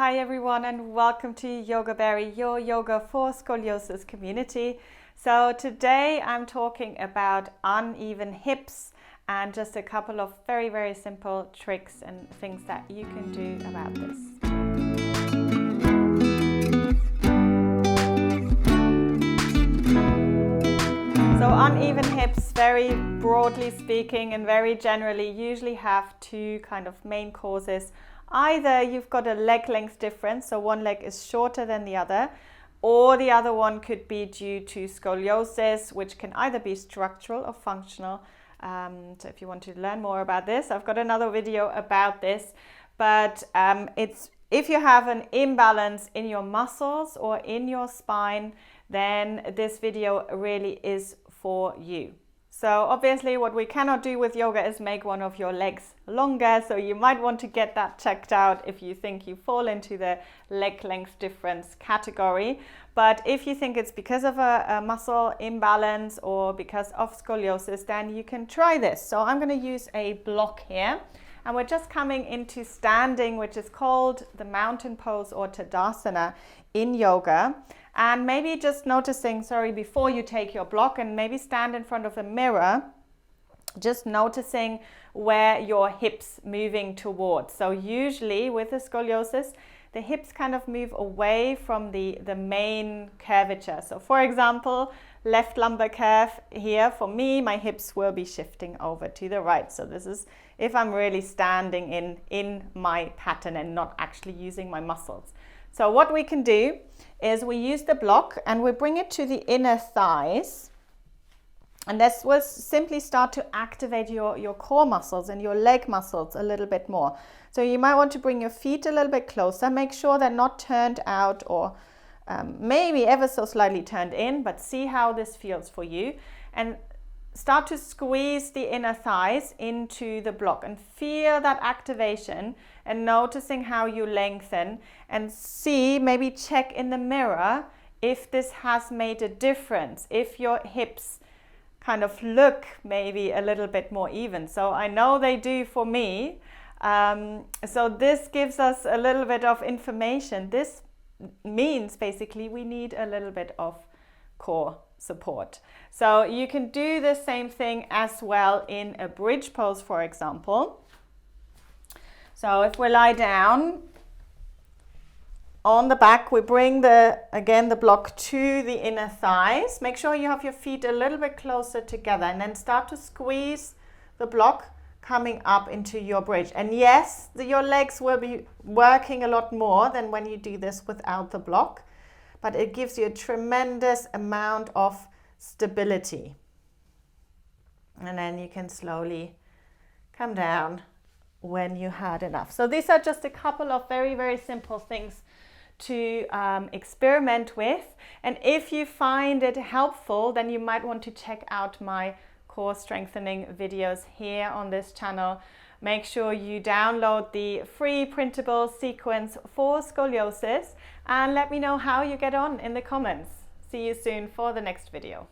Hi everyone and welcome to YOGABERRY, your yoga for scoliosis community. So today I'm talking about uneven hips and just a couple of very simple tricks and things that you can do about this. So uneven hips, very broadly speaking and very generally, usually have two kind of main causes. Either you've got a leg length difference, so one leg is shorter than the other, or the other one could be due to scoliosis, which can either be structural or functional. So if you want to learn more about this, I've got another video about this. But if you have an imbalance in your muscles or in your spine, then this video really is for you. So obviously what we cannot do with yoga is make one of your legs longer, so you might want to get that checked out if you think you fall into the leg length difference category. But if you think it's because of a muscle imbalance or because of scoliosis, then you can try this. So I'm going to use a block here, and we're just coming into standing, which is called the mountain pose or Tadasana in yoga. And maybe just noticing, before you take your block and maybe stand in front of a mirror, just noticing where your hips moving towards. So usually with the scoliosis, the hips kind of move away from the main curvature. So for example, left lumbar curve here, for me, my hips will be shifting over to the right. So this is if I'm really standing in my pattern and not actually using my muscles. So what we can do is we use the block and we bring it to the inner thighs. And this will simply start to activate your core muscles and your leg muscles a little bit more. So you might want to bring your feet a little bit closer. Make sure they're not turned out or maybe ever so slightly turned in, but see how this feels for you. And start to squeeze the inner thighs into the block and feel that activation and noticing how you lengthen, and see, maybe check in the mirror if this has made a difference, if your hips kind of look maybe a little bit more even. So I know they do for me. So this gives us a little bit of information. This means basically we need a little bit of core support. So you can do the same thing as well in a bridge pose, for example. So if we lie down on the back, we bring the block to the inner thighs. Make sure you have your feet a little bit closer together, and then start to squeeze the block coming up into your bridge. And yes, your legs will be working a lot more than when you do this without the block, but it gives you a tremendous amount of stability. And then you can slowly come down when you had enough. So these are just a couple of very simple things to experiment with. And if you find it helpful, then you might want to check out my core strengthening videos here on this channel. Make sure you download the free printable sequence for scoliosis and let me know how you get on in the comments. See you soon for the next video.